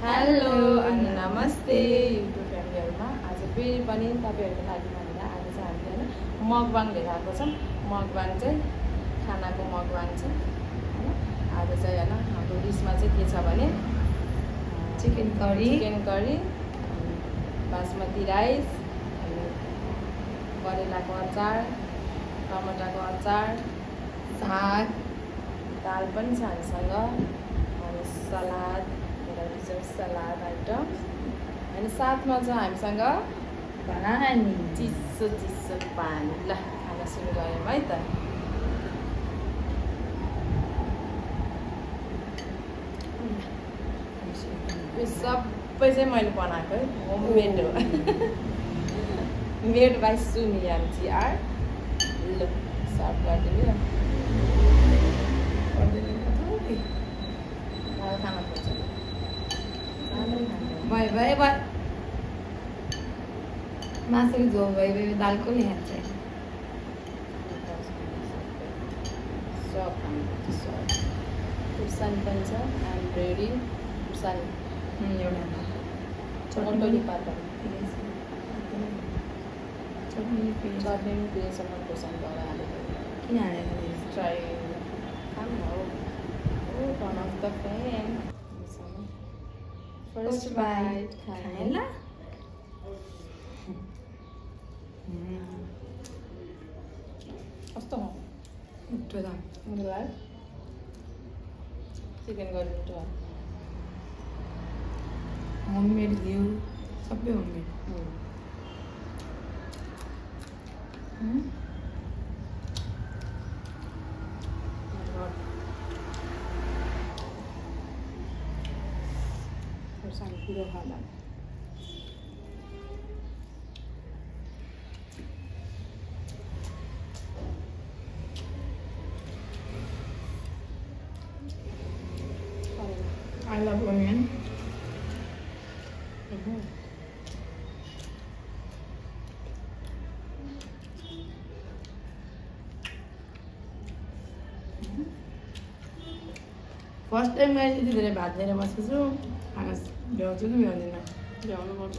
Hello अनि नमस्ते YouTube फ्यामिलीहरुमा। आज फेरि पनि तपाईहरुको लागि भनेर आज चाहिँ हामीले हैन मकबाङ लिएर आएको छौं। मकबाङ चाहिँ खानाको मकबाङ छ हैन। आज चाहिँ हैन हाम्रो डिशमा चाहिँ के छ भने चिकन करी, बासमती राइस, करेलाको अचार, टमाटरको अचार, साग, दाल पनि छ हामीसँग, अनि सलाद, सलाद आइटम, अनि साथमा छ हामीसँग पानी, चिसो पानी। ल खाना सुरु गरौँ है त। यो सबै चाहिँ मैले बनाएको है, होममेड हो। मेड बाई सुमी आन्टी आर। ल सर्भ गरिदिनु। खाना पर्छ भाई मासुको झोल भाइ दाल को नहीं खान्छ सब खानुपर्छ सब। खुर्सानी पनि छ, आइ एम रेडी। खुर्सानी एउटा चटनी पाता चटनी चटनी पेसँग खुर्सानी गएर हालेको किन हालेको ट्राई खानु हो। One of the fan. First bite खाने ल कस्तो हो मिठो छ मलाई चिकन करी मिठो हो। होममेड घिउ सबै होममेड खुर्सानी पुरो खाँदा I love onion. First time मैले यति धेरै भात लिएर बसेको छु। खाना भ्याउँछु कि भ्याउँदिनँ ल्याउनु पर्छ।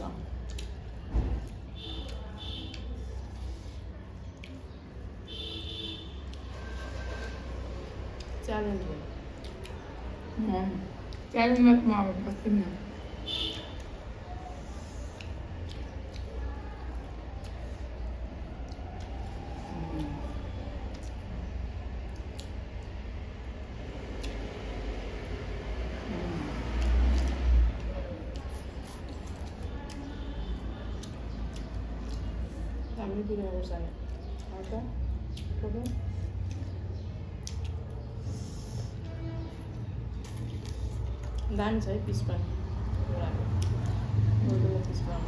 च्यालेन्ज हो। च्यालेन्जमा म अब बस्दिनँ। दामी पुरो खुर्सानी आउँछ पुरो। दामी छ है पिस पनि पुरानो ठुलो पिस पनि।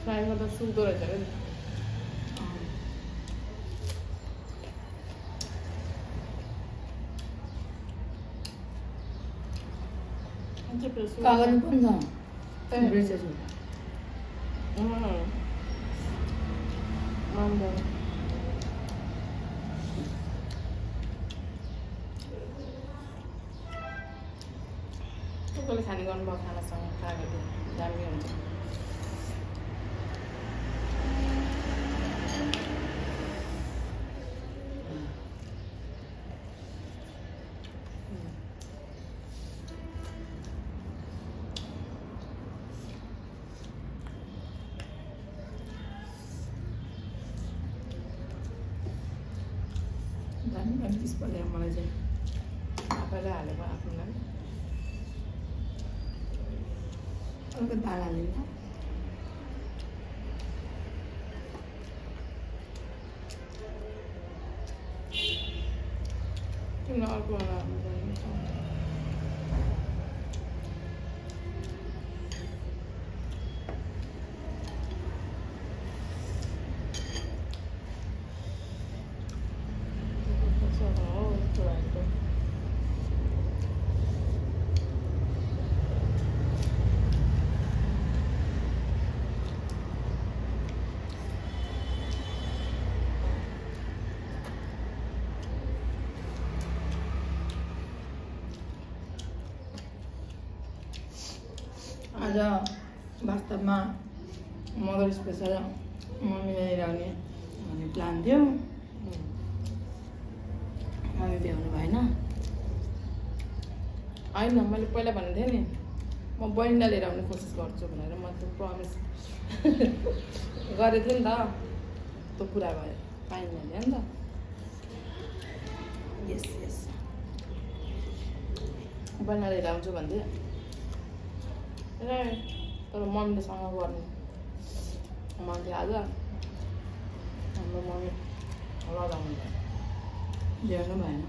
फ्राई गर्दा सुक्दो रहेछ क्या। कागज पनि छ बिर्सेछु। कसले खाने गर्नुभयो खानासँग कागज दामी हुन्छ। दामी दामी पिस पऱ्यो मलाई चाहिँ। आफैले हालेको आफ्नोलाई अर्को दाल हालिन्छ। किन अर्को वाला आज वास्तवमा मदर स्पेसल मम्मीले लिएर आउने भन्ने प्लान थियो। मम्मी भ्याउनु भएन। होइन मैले पहिला भनेको थिएँ नि म बहिनीलाई लिएर आउने कोसिस गर्छु भनेर म त प्रमिस गरेको थिएँ नि त। त्यो पुरा भयो पाइनँ नि त। यस यस बहिनीलाई लिएर आउँछु भन्थेँ र तर मम्मीलेसँग गर्नु मन थियो आज। हाम्रो मम्मी लगाउनु भयो ल्याउनु भएन।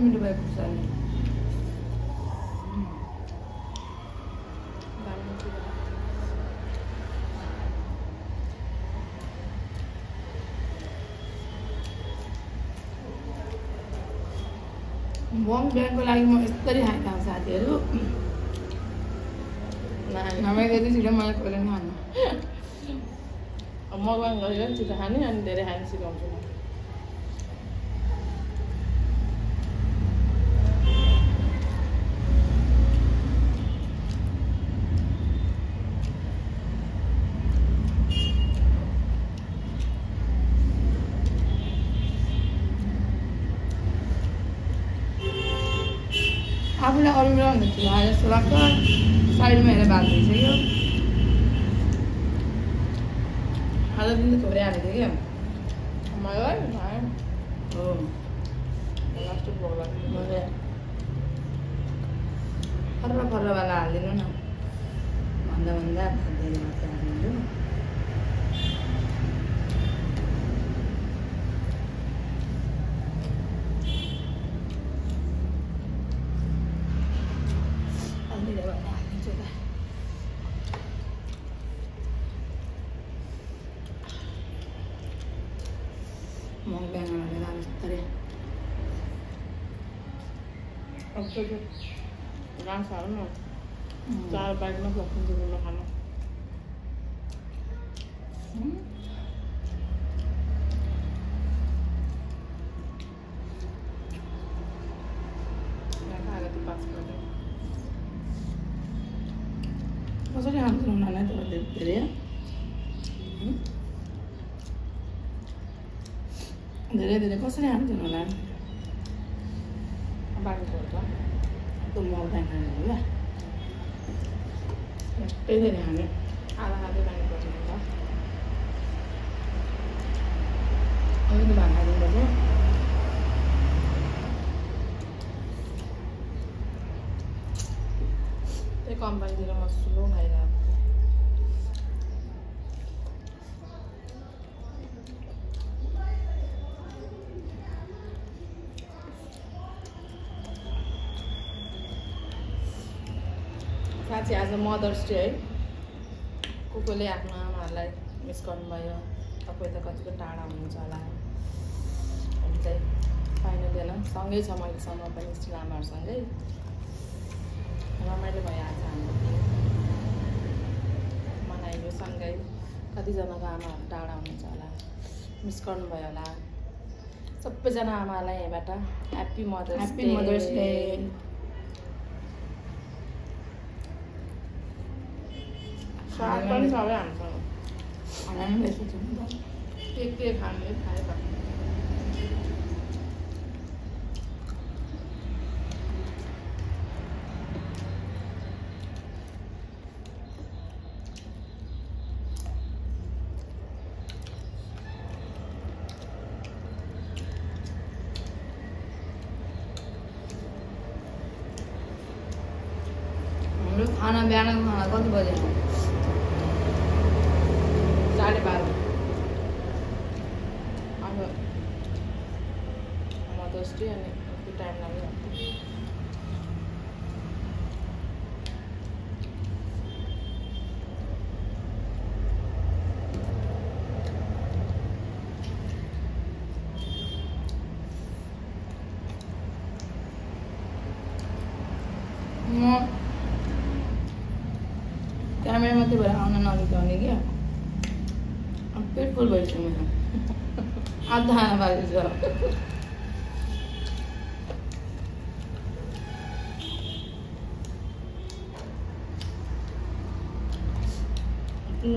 मिठो भयो खुर्सानी। मग बिहानको लागि म यस्तरी खाएको साथीहरू। नभए त्यति छिटो मलाई कोहीले पनि खानु। मगवाङ गरेर छिटो खाने अनि धेरै खाने सिकाउँछु म। आफूलाई अरू बेला भन्दा ठुलो आए जस्तो लाग्छ। साइडमा हेरेर भात भइसक्यो। आज दिन त थोरै हालेको थियो क्या मलाई हो। लास्ट भोग लाग्यो मैले फर्र हालिदिनु न भन्दा भन्दा भात धेरै मात्रै हालिदिन्छु। मग बिहान यस्तरी अब तो गान सारो न 4 बाइक में लखन जरूर खाना। कसरी खान्छ उनीहरूलाई त धेरै धेरै धेरै कसरी खान्छन् होला। बाँकी पर्छ त्यो मग बिहान खाने होला यस्तै धेरै खाने। आधा खाँदै बाँकी पर्छ नि त। अलिकति भात खाइदिनुपर्छ। त्यही कम्पनीतिर म स्लो खाइरहेको। साँच्चै आज मदर्स डे है। कोले आफ्नो आमाहरूलाई मिस गर्नुभयो। तपाईँ त कतिको टाढा हुनुहुन्छ होला। अनि चाहिँ फाइनली होइन सँगै छ मैलेसम्म पनि स्टिल आमाहरूसँगै रमाइलो भयो आज हाम्रो मनाइयो सँगै। कतिजनाको आमाहरू टाढा हुनुहुन्छ होला मिस गर्नुभयो होला। सबैजना आमालाई यहीँबाट ह्याप्पी मदर्स डे। साग पनि सबै हामीसँग के खाने खाए त। हाम्रो खाना बिहानको खाना कति बजे? 12:30 अब मदर्स डे अनि त्यो टाइम लाग्यो। त्यही भएर आउन नरुचाउने क्या पेट फुल भइसक्यो मेरो आधा खाना बाँकी छ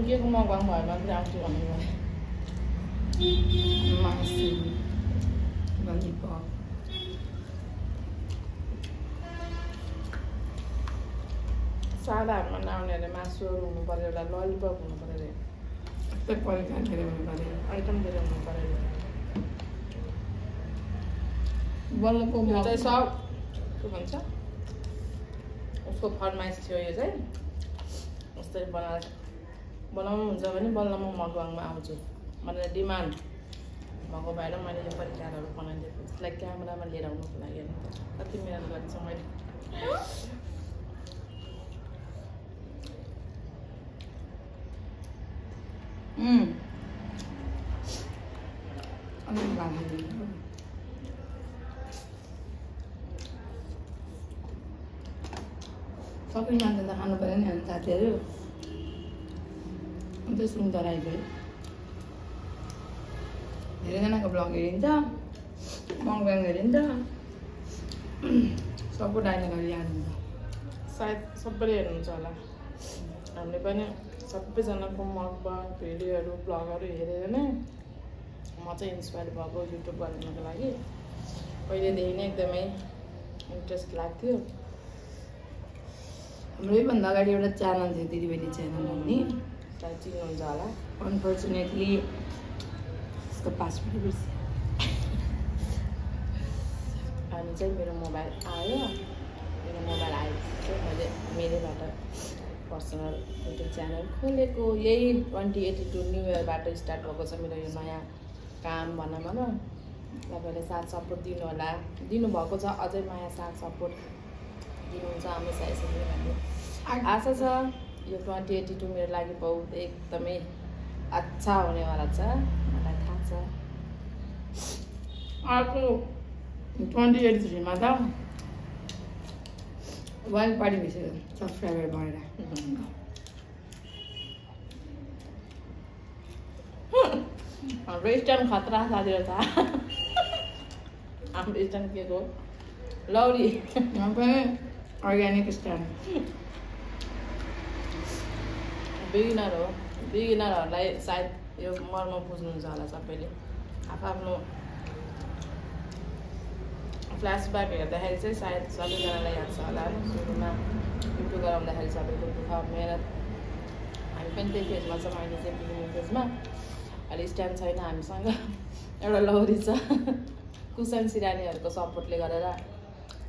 के को मकवाङ भयो मात्रै आउँछु भनेको मासु ललिपप सादाहरूमा नआउनेहरूले मासुहरू हुनु पऱ्यो एउटा ललिपप हुनु पऱ्यो अरे यस्तै परिकार धेरै हुनु पऱ्यो आइटम धेरै हुनु पऱ्यो अरे बल्लको यो चाहिँ सब के भन्छ उसको फरमाइस थियो यो चाहिँ यस्तै बनाउनुहुन्छ भने बल्ल म मकवाङमा आउँछु भनेर डिमान्ड भएको भएर मैले यो परिकारहरू बनाइदिएको त्यसलाई क्यामेरामा लिएर आउनुको लागि कति मिहिनेत गरेको छु मैले सबै मान्छे त खानु पऱ्यो नि हामी साथीहरू अन्त सुन्दा राखेको धेरैजनाको ब्लग हेरिन्छ मकवाङ हेरिन्छ सपोर्ट अहिले गरिहाल्नुहुन्छ सायद सबैले हेर्नुहुन्छ होला हामीले पनि सबैजनाको मकवाङ भिडियोहरू ब्लगहरू हेरेर नै म चाहिँ इन्सपायर भएको युट्युब बनाउनको लागि पहिलेदेखि नै एकदमै इन्ट्रेस्ट लाग्थ्यो हाम्रो योभन्दा अगाडि एउटा च्यानल थियो दिदीबहिनी च्यानल भन्ने सायद चिन्नुहुन्छ होला अनफर्चुनेटली त्यसको पासवर्ड बिर्सेँ अनि चाहिँ मेरो मोबाइल आयो आएपछि चाहिँ मैले मेरैबाट पर्सनल युट्युब च्यानल खोलेको यही 2082 न्यु इयरबाट स्टार्ट भएको छ मेरो यो नयाँ काम भनौँ तपाईँले साथ सपोर्ट दिनुहोला दिनुभएको छ अझै माया साथ सपोर्ट दिनुहुन्छ हमेसा यसरी भन्ने आशा छ यो 2082 मेरो लागि बहुत एकदमै अच्छा हुनेवाला छ मलाई थाहा छ अर्को 2083 मा त वाइल्ड पार्टी भइसक्यो सब्सक्राइबर बढेर हाम्रो स्ट्यान्ड खतरा साथीहरू छ हाम्रो स्ट्यान्ड के को लौरी पनि अर्ग्यानिक स्ट्यान्ड बिगिनरहरूलाई सायद यो मर्म बुझ्नुहुन्छ होला सबैले आफ्नो फ्ल्यासब्याक हेर्दाखेरि चाहिँ सायद सबैजनालाई याद छ होला सुरुमा युट्युब गराउँदाखेरि सबैको दुःख मेहनत हामी पनि त्यही फेजमा छौँ अहिले चाहिँ बिगिनिङ फेजमा अहिले स्ट्यान्ड छैन हामीसँग एउटा लौरी छ कुसन सिरानीहरूको सपोर्टले गरेर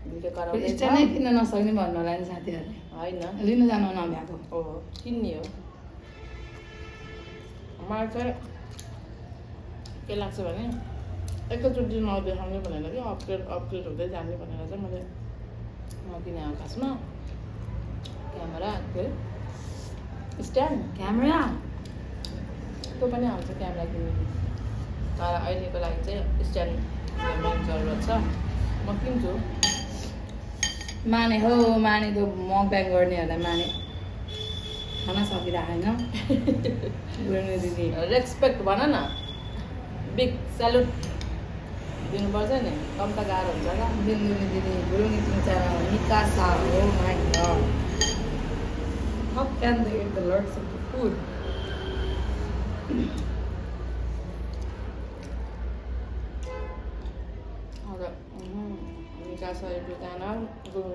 भिडियो गराउँदै स्ट्यान्डै किन्न नसक्ने भन्नु होला नि साथीहरूले होइन लिन जानु नभ्याएको हो किन्ने हो मलाई चाहिँ के लाग्छ भने एकैचोटि नदेखाउने भनेर कि अपग्रेड हुँदै जाने भनेर चाहिँ मैले नकिने आकाशमा क्यामेरा स्ट्यान्ड क्यामेरा त्यो पनि आउँछ क्यामेरा किन्नु तर अहिलेको लागि चाहिँ स्ट्यान्ड मेन जरुरत छ म किन्छु माने हो माने त्यो मकब्याङ गर्नेहरूलाई माने खाना सकिरहेको होइन दिदी रेस्पेक्ट भन न बिग स्यालुट दिनुपर्छ नि कम त गाह्रो हुन्छ क्या दिदी गुरुङ च्यानल निकासा हो my God how can they eat the lots of the food निकासा युट्युब च्यानल गुरुङ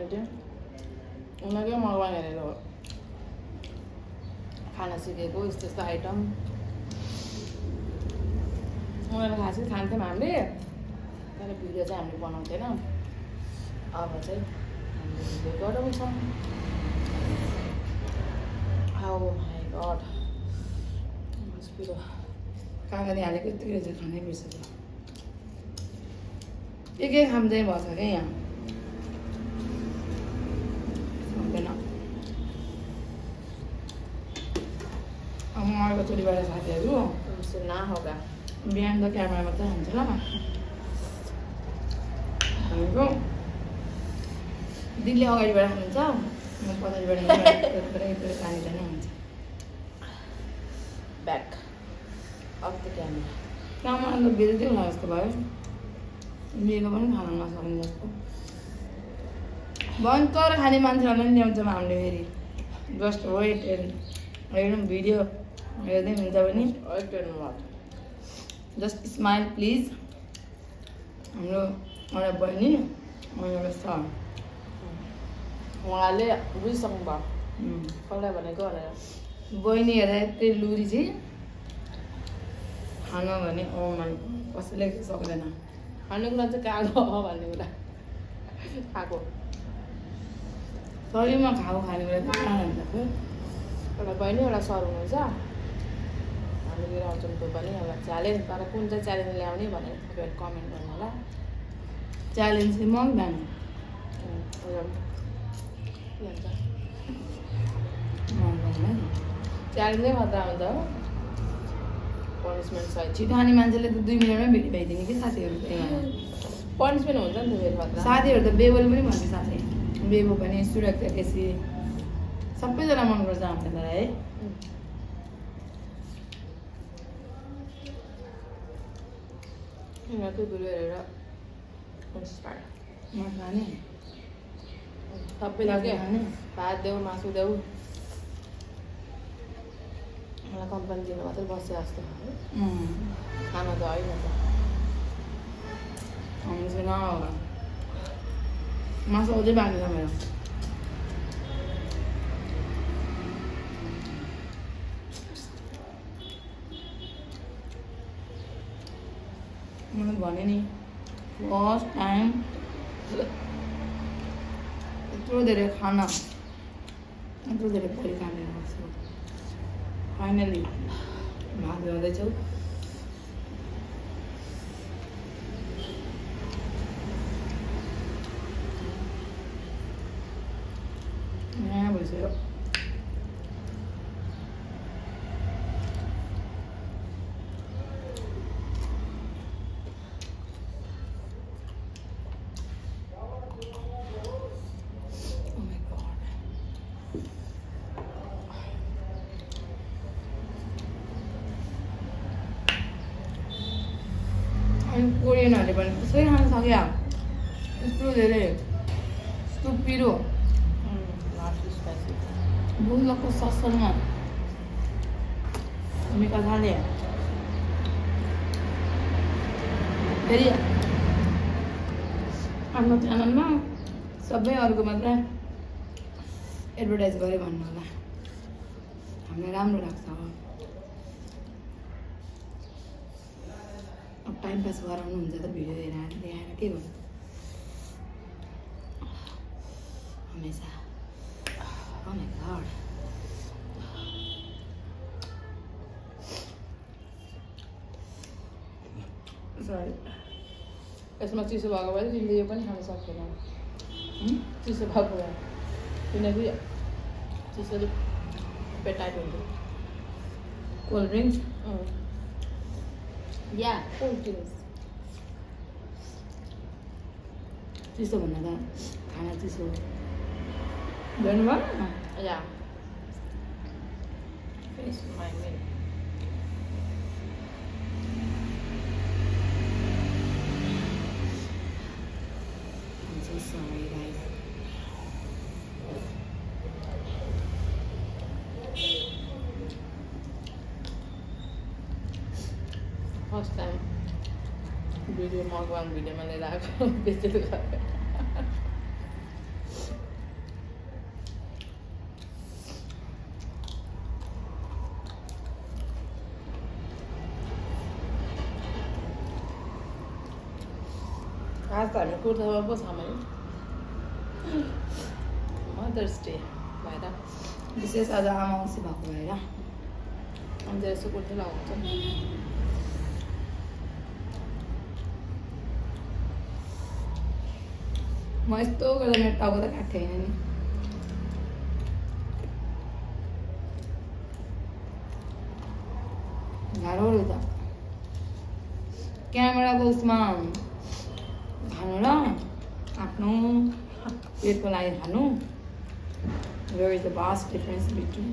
उनीहरूकै मकवाङ हेरेर हो खाना सिकेको यस्तो यस्तो आइटम उनीहरू खासै खान्थ्यौँ हामीले तर भिडियो चाहिँ हामीले बनाउँथेन अब चाहिँ हामीले भिडियो गराउँछौँ हाउ माई गड हस्पिटल काकाले हालेको यतिकै चाहिँ खानै बिर्सेको एकै खाम चाहिँ भएछ क्या यहाँ सक्दैन अब म अर्को चोटिबाट साथीहरू ना होगा बिहान त क्यामेरा मात्रै हुन्छ ल भनेको दिदीले अगाडिबाट खानुहुन्छ म पछाडिबाट पानी जाने हुन्छ back of the camera. Camera त बेल्दै होला जस्तो भयो लिएको पनि खान नसक्ने जस्तो भयङ्कर खाने मान्छेहरूलाई पनि ल्याउँछौँ हामीले फेरि जस्ट वेट हेर्नु भिडियो हेर्दै हुन्छ भने जस्ट स्माइल प्लिज हाम्रो एउटा बहिनी अनि एउटा सर उहाँले बुझिसक्नु भयो कसलाई भनेको भनेर बहिनी हेर्दा यत्रै लुरी चाहिँ खान भने कसैले सक्दैन खाने कुरा चाहिँ कागो हो भन्ने कुरा खाएको शरीरमा खाने कुरा चाहिँ कहाँ हुन्छ एउटा बहिनी एउटा सर हुनुहुन्छ हामीले आउँछौँ त्यो पनि एउटा च्यालेन्ज तर कुन चाहिँ च्यालेन्ज ल्याउने भनेर तपाईँहरू कमेन्ट गर्नु होला च्यालेन्ज चाहिँ मग्दैन च्यालेन्जै खतरा हुन्छ हो पनिसमेन्ट सहित छिटो खाने मान्छेले त 2 मिनटमै भेटी भइदिने कि साथीहरू पनिसमेन्ट हुन्छ नि त फेरि खतरा साथीहरू त बेबोले पनि भन्छ साथै बेबो पनि सुरक्षा केसी सबैजना मनपर्छ हामीलाई है उनीहरूको भिडियो हेरेर इन्सपायर नखाने सबैले के भात देऊ मासु देऊ मलाई कम्पनी दिनु मात्रै बस्यो जस्तो खाना त होइन त हुन्छ नहोला मासु अझै बाँकी छ मेरो मैले भने नि फर्स्ट टाइम यत्रो धेरै खाना यत्रो धेरै परि खाने गर्छु फाइनली भात ल्याउँदैछु यहाँ भइसक्यो अनि कोरियनहरूले पनि त्यसै खान सक्यो यस्तो धेरै यस्तो पिरो बुल्लको ससमा मिका थाले फेरि आफ्नो च्यानलमा सबै अरूको मात्र एडभर्टाइज गरेँ भन्नु होला हामीलाई राम्रो लाग्छ अब टाइम पास गराउनुहुन्छ त भिडियो हेरेर देखाएर के गर्नु हमेसा Oh my god. Sorry. यसमा चिसो भएको भए तिमीले यो पनि खान सक्दैन चिसो भएको भए किनकि चिसोले पेट टाइट हुन्छ कोल्ड ड्रिङ्क्स या कोल्ड ड्रिङ्क्स चिसो भन्दा त खाना चिसो गर्नुभयो या Finish my meal. I'm so sorry guys. First time video mukbang video mana dah aku betul tak? आज त हामी कुर्तामा पो छ मैले मदर्स डे भएर विशेष आज आमा औँसी भएको भएर अन्त यसो कुर्ता लगाउँछ म यस्तो गर्दा मेरो टाउको त काट्थेँ होइन नि गाह्रो रहेछ क्यामेराको उसमा खानु र आफ्नो पेटको लागि खानु there is a vast difference between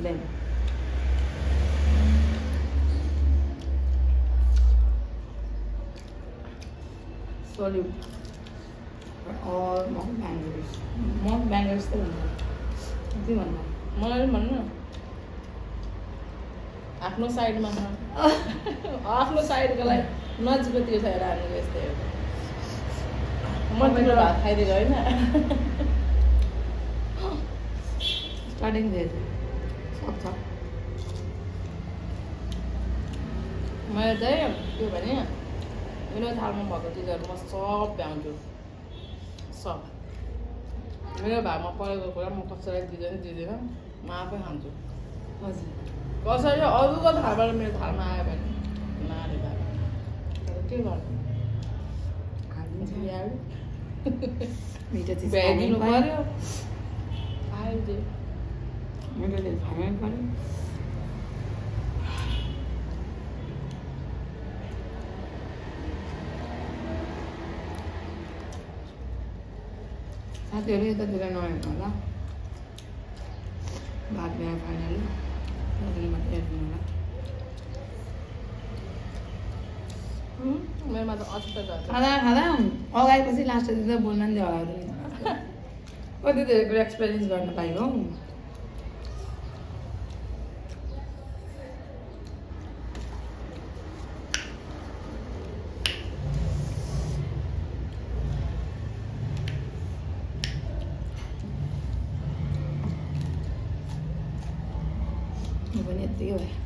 them salute for all mukbangers. Mukbangers त भन्नु के भन्नु मलाई पनि भन्नु आफ्नो साइडमा छ आफ्नो साइडको लागि नजिकको त्यो छ रानीको यस्तै हो म तिम्रो भात खाइदिएको होइन स्टार्टिङ देयर सक्छ मैले चाहिँ के भने मेरो थालमा भएको चिजहरू म सब भ्याउँछु सब मेरो भागमा परेको कुरा म कसैलाई दिँदिनँ म आफै खान्छु हजुर कसैले अरूको थालबाट मेरो थालमा आयो भने नारे भाग के गर्नु हालिदिन्छ भ्याइहाल्यो मिठो चिज भ्याइदिनु पऱ्यो आयो त्यो मिठो चिज खानै पऱ्यो साथीहरू यतातिर नहेर्नु होला भात भ्यायो फाइनली त्यहाँदेखि मात्रै हेर्नु होला मेरोमा त अचुत छ खाँदा खाँदा अगाएपछि लास्टतिर त बोल्न नि होला कति धेरै कुरा एक्सपिरियन्स गर्न पाएको हौ पनि यत्तिकै भयो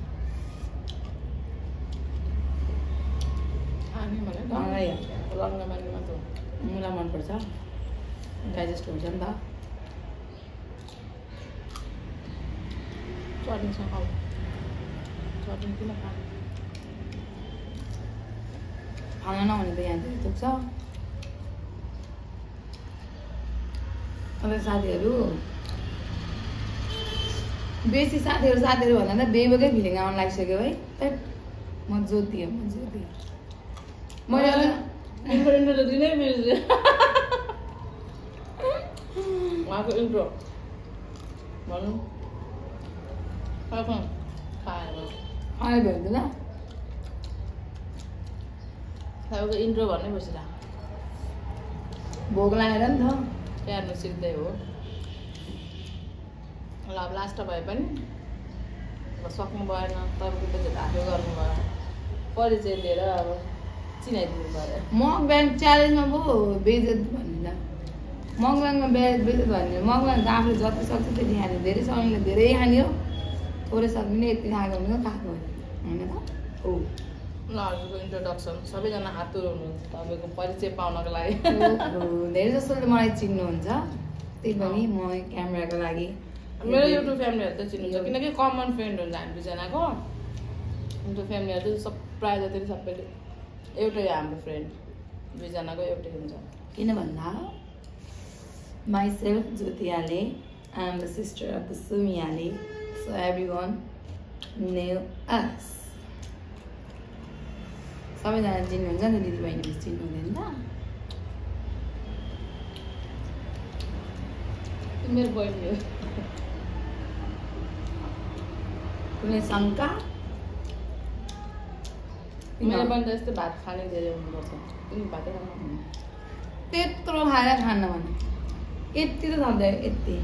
खाने भने मलाई रङ्ग मान्ने मात्र मुला मनपर्छ डाइजेस्ट हुन्छ नि त चट्नीसँग खाऊ चट्नी किन खाने खाना नहुने त यहाँतिर दुख्छ अन्त साथीहरू बेसी साथीहरू भन्दा त बेबेकै फिलिङ आउनु लागिसक्यो है त्यही म ज्योति हो मैले इन्ट्रो त दिनै बिर्सेँ उहाँको इन्ट्रो भन्नु खाएर अहिले भ्याउँदैन तपाईँको इन्ट्रो भन्नै बसिरह भोक लागेर नि त स्याहार्नु सिक्दै हो ल अब लास्ट भए पनि अब सक्नु भएन तपाईँको पछि आफै गर्नुभयो परिचय लिएर अब चिनाइदिनु पऱ्यो मकब्याङ च्यालेन्जमा पो बेइज्जत भन्ने मकब्याङमा बेइज्जत भन्ने मकब्याङ त आफूले जति सक्छ त्यति खाने धेरै समयले धेरै खाने हो थोरै सक्ने यति खाएको भने खाएको होइन त हो ल हजुरको इन्ट्रोडक्सन सबैजना आतुर हुनुहुन्छ तपाईँको परिचय पाउनको लागि धेरै जसोले मलाई चिन्नुहुन्छ त्यही पनि म क्यामेराको लागि मेरो युट्युब फ्यामिलीहरू त चिन्नुहुन्छ किनकि कमन फ्रेन्ड हुन्छ हामी दुईजनाको युट्युब फ्यामिलीहरू चाहिँ सब प्रायः जति सबैले एउटै हाम्रो फ्रेन्ड दुईजनाको एउटै हुन्छ किन भन्दा myself Jyoti Ale, I am the sister of the Sumi Ale, so everyone knew us. सबैजना चिन्नुहुन्छ नि दिदी बहिनी चिन्नु हुँदैन त मेरो बहिनी हो कुनै शङ्का मेरो पनि त यस्तै भात खाने धेरै हुनुपर्छ तिमी भातै खानु त्यत्रो खाएर खान्न भने यति त थप्दैन यति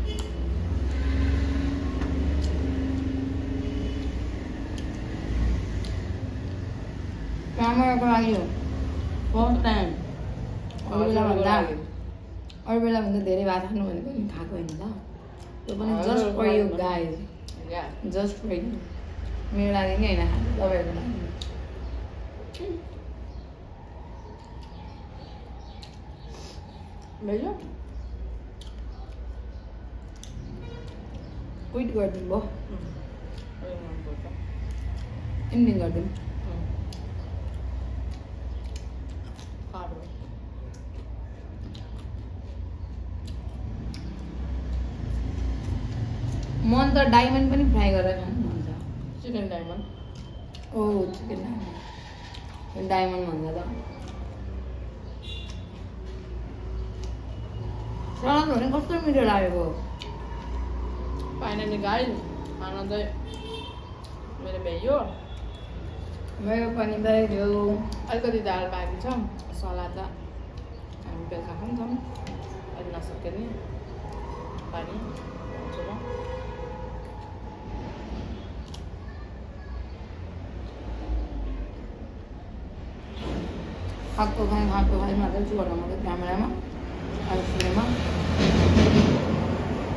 क्यामेराको लागि हो फर्स्ट टाइम अरू बेला भन्दा धेरै भात खानु भनेको नि खाएको होइन त त्यो पनि just for you guys just for you मेरो लागि नि होइन खानु तपाईँहरूको लागि भयो क्विट गरिदिनु भयो एन्डिङ गरिदिउँ मन त डायमन्ड पनि फ्राई गरेर खानु मन छ चिकन डायमन्ड ओ चिकन डायमन्ड डायमन्ड भन्छ त सलाद भने कस्तो मिठो लागेको फाइनली गाइस खाना चाहिँ मेरो भ्याइयो मेरो पनि भयो अलिकति दाल बाँकी छ सलाद बेलुका खान्छौँ अहिले नसक्यो नि पानी भन्छु म खाएको खाइ मात्रै छु होला मात्रै क्यामेरामा आइफोनमा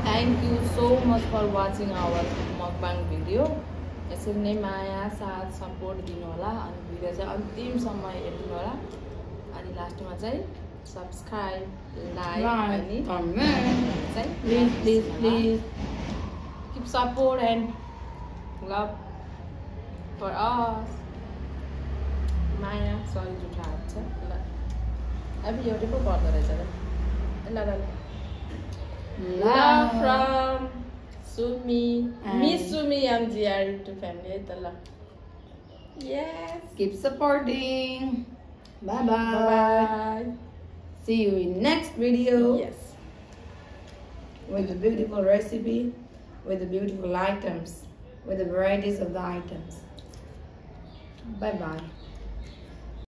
Thank you so much for watching our mukbang video. यसरी नै माया साथ सपोर्ट दिनु होला अनि भिडियो चाहिँ अन्तिमसम्म हेर्नु होला अनि लास्टमा चाहिँ सब्स्क्राइब लाइक अनि कमेन्ट चाहिँ please keep support and love for us. माया सरी जुठा हात छ ल अब एउटै पो पर्दो रहेछ ल ल love from Sumi Miss Sumi MGR YouTube family है त ल yes keep supporting bye bye see you in next video yes with the beautiful recipe with the beautiful items with the varieties of the items bye bye